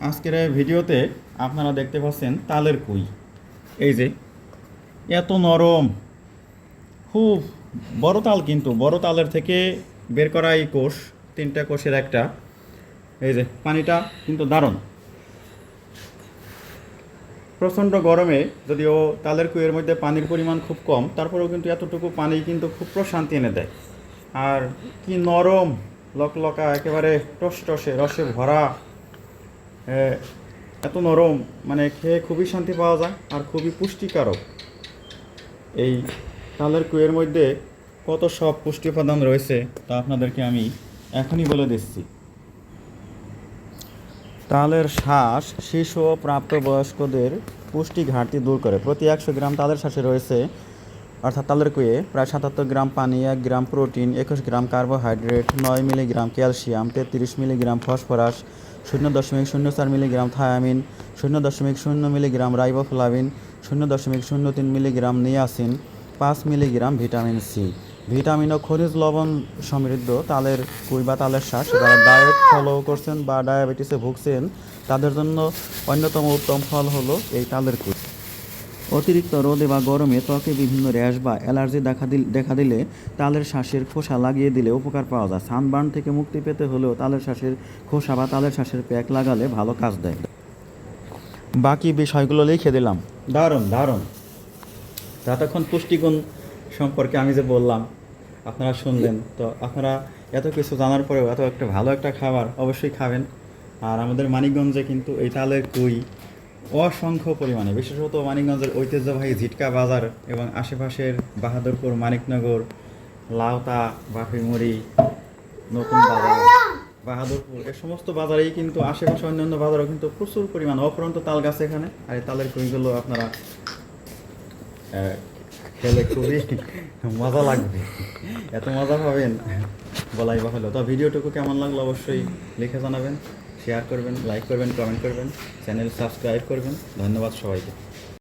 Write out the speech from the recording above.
আজকের এই ভিডিওতে আপনারা দেখতে পাচ্ছেন তালের কুই। এই যে এত নরম, খুব বড় তাল, কিন্তু বড় তালের থেকে বের করা এই কোষ, তিনটা কোষের একটা। এই যে পানিটা কিন্তু দারুণ। প্রচণ্ড গরমে যদিও তালের কুইয়ের মধ্যে পানির পরিমাণ খুব কম, তারপরেও কিন্তু এতটুকু পানি কিন্তু খুব প্রশান্তি এনে দেয়। আর কি নরম, লকলকা, একেবারে টসটসে রসে ভরা, এত নরম, মানে খেয়ে খুবই শান্তি পাওয়া যায় আর খুবই পুষ্টিকারক। এই তালের কুইয়ের মধ্যে কত সব পুষ্টি উপাদান রয়েছে তা আপনাদেরকে আমি এখনই বলে দিচ্ছি। তালের শাঁস শিশু ও প্রাপ্তবয়স্কদের পুষ্টি ঘাটতি দূর করে। প্রতি 100 গ্রাম তালের শাঁসে রয়েছে, অর্থাৎ তালের কুইয়ে, প্রায় 77 গ্রাম পানি, 1 gram protein, 21 gram carbohydrate, 9 milligram calcium, 33 milligram phosphorus, 0.04 milligram thiamine, 0.0 milligram riboflavin, 0.03 milligram niacin, 5 milligram vitamin C. Vitamin ও খনিজ লবণ সমৃদ্ধ তালের কুই বা তালের শাঁস, যারা ডায়েট ফলো করছেন বা ডায়াবেটিসে ভুগছেন তাদের জন্য অন্যতম উত্তম ফল হলো এই তালের কুই। অতিরিক্ত রোদে বা গরমে ত্বকে বিভিন্ন র্যাশ বা অ্যালার্জি দেখা দিলে তালের শাঁসের খোসা লাগিয়ে দিলে উপকার পাওয়া যায়। সানবার্ন থেকে মুক্তি পেতে হলেও তালের শাঁসের খোসা বা তালের শাঁসের প্যাক লাগালে ভালো কাজ দেয়। বাকি বিষয়গুলো লিখে দিলাম। দারুণ দারুণ। এতক্ষণ পুষ্টিগুণ সম্পর্কে আমি যে বললাম, আপনারা শুনলেন তো। আপনারা এত কিছু জানার পরেও এত একটা ভালো একটা খাবার অবশ্যই খাবেন। আর আমাদের মানিকগঞ্জে কিন্তু এই তালের কুই অসংখ্য পরিমাণে, বিশেষত মানিকগঞ্জের ঐতিহ্যবাহী ঝিটকা বাজার এবং আশেপাশের বাহাদুরপুর, মানিকনগর, লাউতা, বাফিমুড়ি, নতুন বাজার, বাহাদুরপুর, এ সমস্ত বাজারেই কিন্তু, আশেপাশে অন্যান্য বাজারেও কিন্তু প্রচুর পরিমাণ অফুরন্ত তাল গাছ এখানে। আর এই তালের কুইগুলো আপনারা খেলে খুবই মজা লাগবে, এত মজা পাবেন বলাই বাহুল্য। তো ভিডিওটুকু কেমন লাগলো অবশ্যই লিখে জানাবেন, শেয়ার করবেন, লাইক করবেন, কমেন্ট করবেন, চ্যানেল সাবস্ক্রাইব করবেন। ধন্যবাদ সবাইকে।